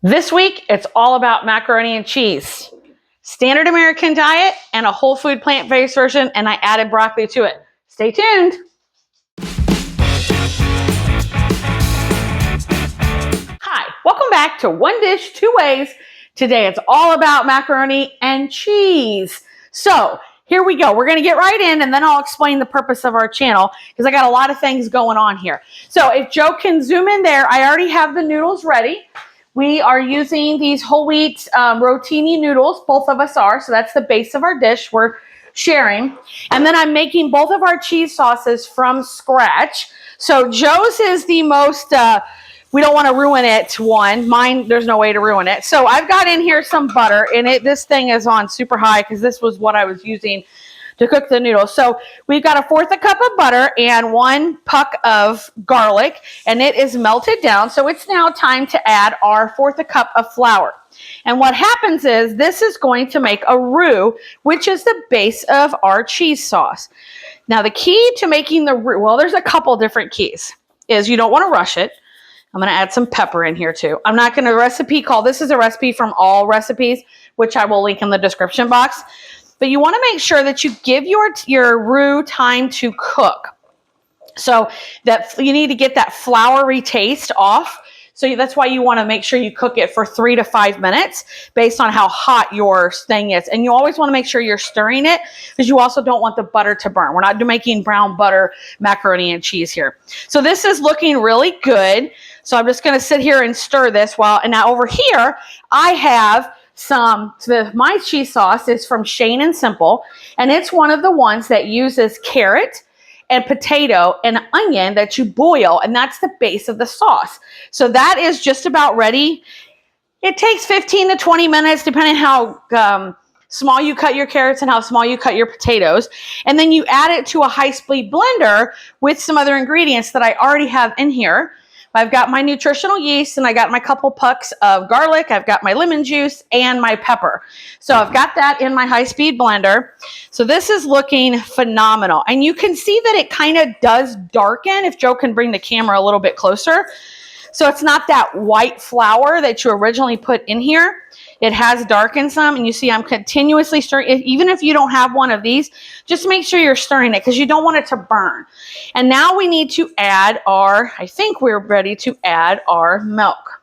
This week, it's all about macaroni and cheese. Standard American diet and a whole food plant-based version, and I added broccoli to it. Stay tuned. Hi, welcome back to One Dish, Two Ways. Today, it's all about macaroni and cheese. So, here we go. We're going to get right in, and then I'll explain the purpose of our channel because I got a lot of things going on here. So, if Joe can zoom in there, I already have the noodles ready. We are using these whole wheat rotini noodles. Both of us are. So that's the base of our dish we're sharing. And then I'm making both of our cheese sauces from scratch. So Joe's is the most, we don't want to ruin it one. Mine, there's no way to ruin it. So I've got in here some butter. And this thing is on super high because this was what I was using to cook the noodles. So we've got 1/4 cup of butter and 1 puck of garlic, and it is melted down. So it's now time to add our 1/4 cup of flour. And what happens is this is going to make a roux, which is the base of our cheese sauce. Now the key to making the roux, well, there's a couple different keys, is you don't want to rush it. I'm going to add some pepper in here too. I'm not going to this is a recipe from All Recipes, which I will link in the description box. But you want to make sure that you give your roux time to cook. So that you need to get that floury taste off. So that's why you want to make sure you cook it for 3 to 5 minutes based on how hot your thing is. And you always want to make sure you're stirring it because you also don't want the butter to burn. We're not making brown butter macaroni and cheese here. So this is looking really good. So I'm just going to sit here and stir this and now over here I have my cheese sauce is from Shane & Simple, and it's one of the ones that uses carrot and potato and onion that you boil, and that's the base of the sauce. So that is just about ready. It takes 15 to 20 minutes depending how small you cut your carrots and how small you cut your potatoes. And then you add it to a high-speed blender with some other ingredients that I already have in here. I've got my nutritional yeast, and I got my couple pucks of garlic. I've got my lemon juice and my pepper. So I've got that in my high-speed blender. So this is looking phenomenal. And you can see that it kind of does darken, if Joe can bring the camera a little bit closer. So it's not that white flour that you originally put in here. It has darkened some, and you see I'm continuously stirring. Even if you don't have one of these, just make sure you're stirring it because you don't want it to burn. And now we need to add I think we're ready to add our milk.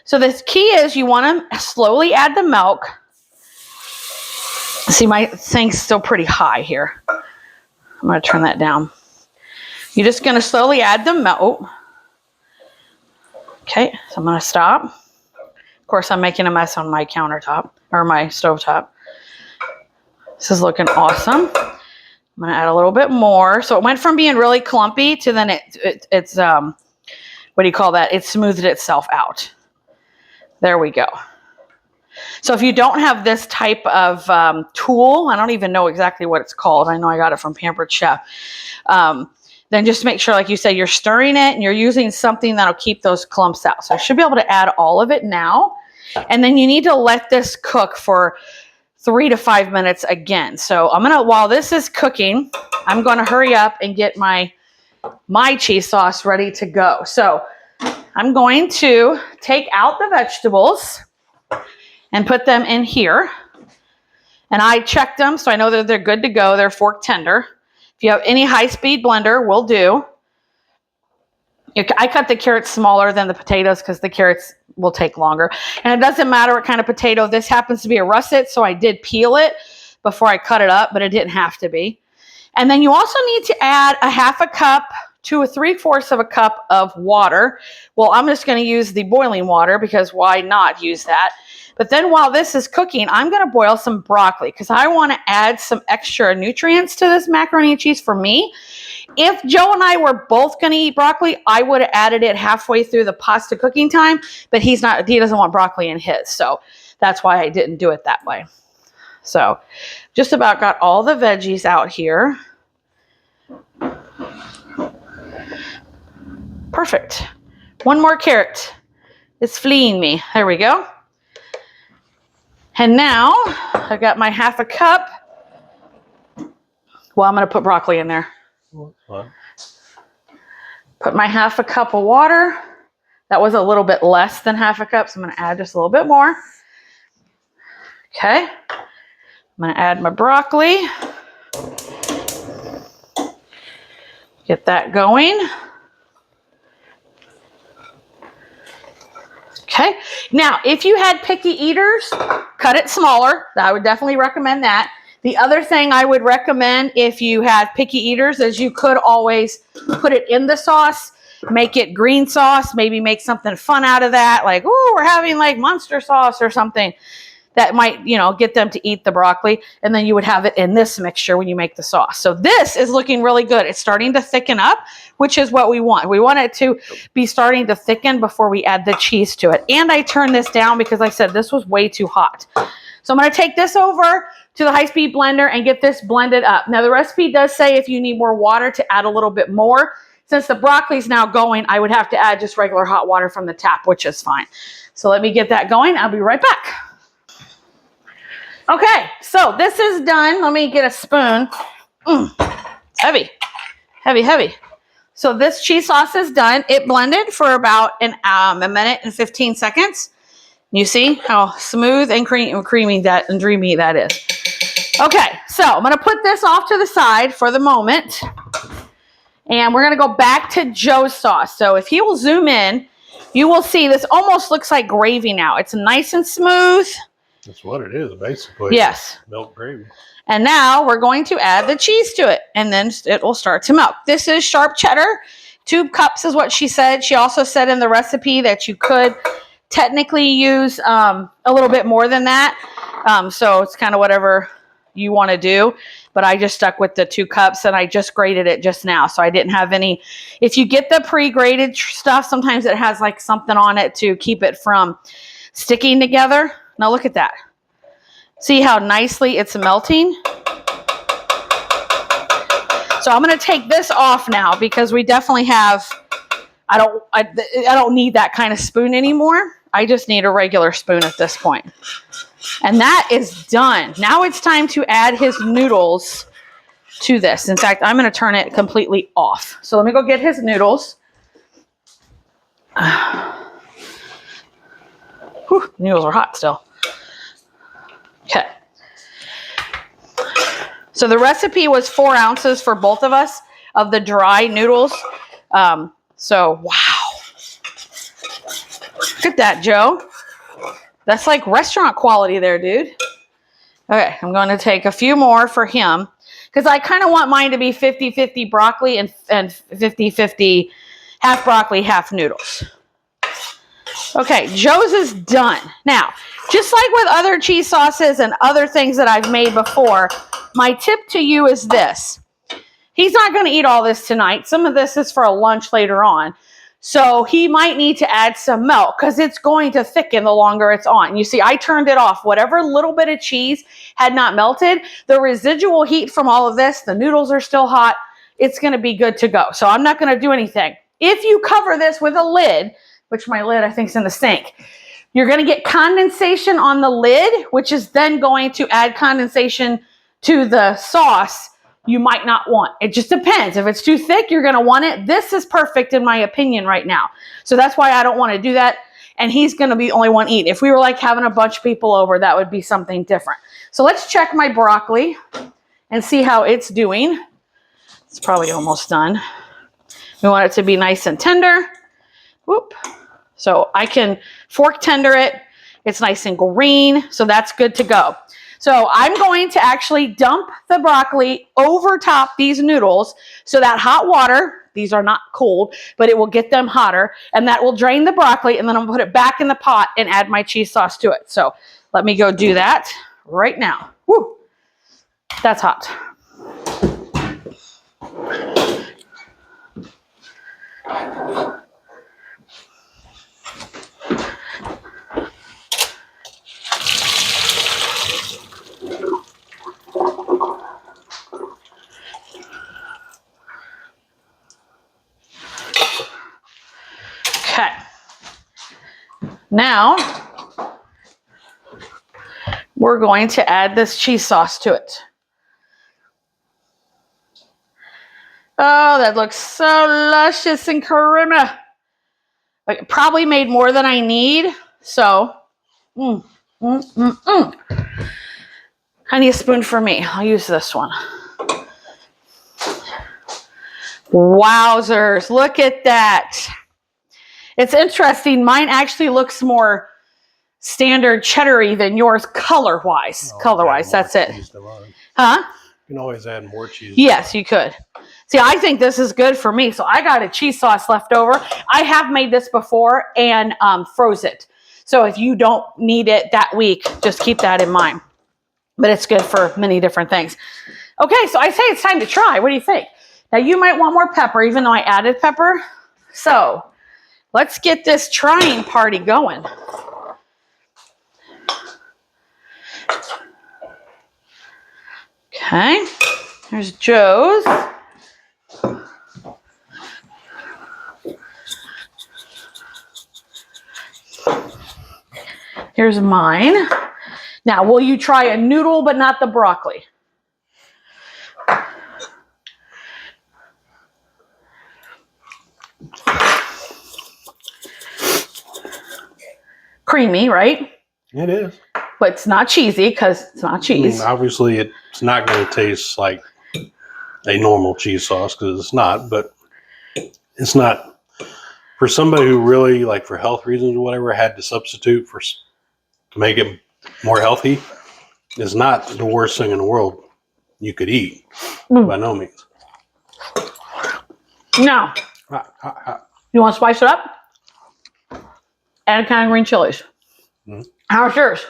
So the key is you want to slowly add the milk. See, my thing's still pretty high here. I'm going to turn that down. You're just going to slowly add the milk. Okay, so I'm going to stop. Of course, I'm making a mess on my countertop or my stovetop. This is looking awesome. I'm going to add a little bit more. So it went from being really clumpy to then it's what do you call that? It smoothed itself out. There we go. So if you don't have this type of tool, I don't even know exactly what it's called. I know I got it from Pampered Chef. Then just make sure, like you say, you're stirring it and you're using something that'll keep those clumps out. So I should be able to add all of it now. And then you need to let this cook for 3 to 5 minutes again. So while this is cooking, I'm going to hurry up and get my cheese sauce ready to go. So I'm going to take out the vegetables and put them in here. And I checked them, so I know that they're good to go. They're fork tender. If you have any high-speed blender, will do. I cut the carrots smaller than the potatoes because the carrots will take longer. And it doesn't matter what kind of potato. This happens to be a russet, so I did peel it before I cut it up, but it didn't have to be. And then you also need to add 1/2 cup to 3/4 cup of water. Well, I'm just going to use the boiling water because why not use that? But then while this is cooking, I'm going to boil some broccoli because I want to add some extra nutrients to this macaroni and cheese for me. If Joe and I were both going to eat broccoli, I would have added it halfway through the pasta cooking time, but he doesn't want broccoli in his. So that's why I didn't do it that way. So just about got all the veggies out here. Perfect. One more carrot. It's fleeing me. There we go. And now I've got my 1/2 cup. Well, I'm going to put broccoli in there. What? Put my 1/2 cup of water. That was a little bit less than half a cup, so I'm going to add just a little bit more. Okay. I'm going to add my broccoli. Get that going. Okay. Now, if you had picky eaters, cut it smaller. I would definitely recommend that. The other thing I would recommend if you had picky eaters is you could always put it in the sauce, make it green sauce, maybe make something fun out of that. Like, oh, we're having like Munster sauce or something. That might, you know, get them to eat the broccoli, and then you would have it in this mixture when you make the sauce. So this is looking really good. It's starting to thicken up, which is what we want. We want it to be starting to thicken before we add the cheese to it. And I turned this down because I said this was way too hot. So I'm going to take this over to the high-speed blender and get this blended up. Now the recipe does say if you need more water to add a little bit more. Since the broccoli is now going, I would have to add just regular hot water from the tap, which is fine. So let me get that going. I'll be right back. Okay, so this is done. Let me get a spoon. It's heavy, heavy, heavy. So this cheese sauce is done. It blended for about a minute and 15 seconds. You see how smooth and creamy that and dreamy that is. Okay, so I'm going to put this off to the side for the moment. And we're going to go back to Joe's sauce. So if he will zoom in, you will see this almost looks like gravy now. It's nice and smooth. That's what it is, basically. Yes. Milk gravy. And now we're going to add the cheese to it, and then it will start to melt. This is sharp cheddar. 2 cups is what she said. She also said in the recipe that you could technically use a little bit more than that. So it's kind of whatever you want to do. But I just stuck with the 2 cups, and I just grated it just now. So I didn't have any. If you get the pre-grated stuff, sometimes it has like something on it to keep it from sticking together. Now look at that. See how nicely it's melting? So I'm going to take this off now because we definitely have, I don't need that kind of spoon anymore. I just need a regular spoon at this point. And that is done. Now it's time to add his noodles to this. In fact, I'm going to turn it completely off. So let me go get his noodles. Whew, noodles are hot still. Okay. So the recipe was 4 ounces for both of us of the dry noodles. So, wow. Look at that, Joe. That's like restaurant quality there, dude. Okay, I'm going to take a few more for him because I kind of want mine to be 50-50 broccoli and 50-50 half broccoli, half noodles. Okay, Joe's is done. Now, just like with other cheese sauces and other things that I've made before, my tip to you is this. He's not going to eat all this tonight. Some of this is for a lunch later on. So he might need to add some milk because it's going to thicken the longer it's on. You see, I turned it off. Whatever little bit of cheese had not melted, the residual heat from all of this, the noodles are still hot. It's going to be good to go. So I'm not going to do anything. If you cover this with a lid, which my lid I think is in the sink, you're going to get condensation on the lid, which is then going to add condensation to the sauce you might not want. It just depends. If it's too thick, you're going to want it. This is perfect in my opinion right now. So that's why I don't want to do that. And he's going to be the only one eating. If we were like having a bunch of people over, that would be something different. So let's check my broccoli and see how it's doing. It's probably almost done. We want it to be nice and tender. Whoop. So I can fork tender it. It's nice and green. So that's good to go. So I'm going to actually dump the broccoli over top these noodles so that hot water, these are not cold, but it will get them hotter, and that will drain the broccoli, and then I'm going to put it back in the pot and add my cheese sauce to it. So let me go do that right now. Woo! That's hot. Okay. Now we're going to add this cheese sauce to it. Oh, that looks so luscious and creamy. Like, probably made more than I need. So, I need a spoon for me. I'll use this one. Wowzers, look at that. It's interesting. Mine actually looks more standard cheddar-y than yours color-wise. Color-wise, that's it. Huh? You can always add more cheese. Yes, you could. See, I think this is good for me. So I got a cheese sauce left over. I have made this before and froze it. So if you don't need it that week, just keep that in mind. But it's good for many different things. Okay, so I say it's time to try. What do you think? Now, you might want more pepper, even though I added pepper. So let's get this trying party going. Okay, here's Joe's. Here's mine. Now, will you try a noodle, but not the broccoli? Creamy, right? It is. But it's not cheesy because it's not cheese. I mean, obviously, it's not going to taste like a normal cheese sauce because it's not, but it's not. For somebody who really, like for health reasons or whatever, had to substitute to make it more healthy, it's not the worst thing in the world you could eat, by no means. Now, you want to spice it up? Add a can of green chilies. How's yours?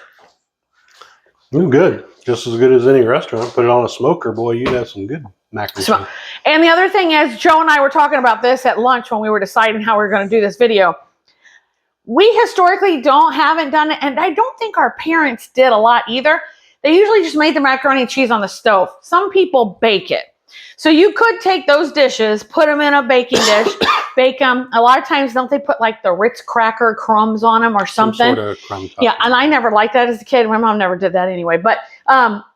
Good. Just as good as any restaurant. Put it on a smoker, boy, you'd have some good macaroni cheese. And the other thing is, Joe and I were talking about this at lunch when we were deciding how we were going to do this video. We historically haven't done it, and I don't think our parents did a lot either. They usually just made the macaroni and cheese on the stove. Some people bake it. So you could take those dishes, put them in a baking dish, bake them. A lot of times, don't they put like the Ritz cracker crumbs on them or something? Some sort of crumb top. Yeah, and I never liked that as a kid. My mom never did that anyway. But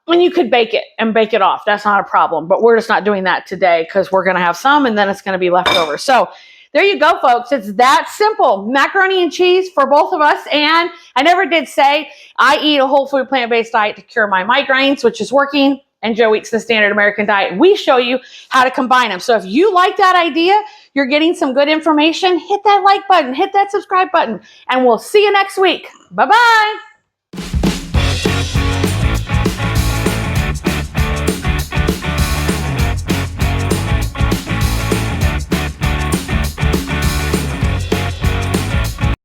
when you could bake it and bake it off, that's not a problem. But we're just not doing that today because we're going to have some and then it's going to be left over. So there you go, folks. It's that simple. Macaroni and cheese for both of us. And I never did say I eat a whole food plant-based diet to cure my migraines, which is working. And Joe eats the standard American diet. We show you how to combine them. So if you like that idea, you're getting some good information, hit that like button, hit that subscribe button, and we'll see you next week. Bye-bye.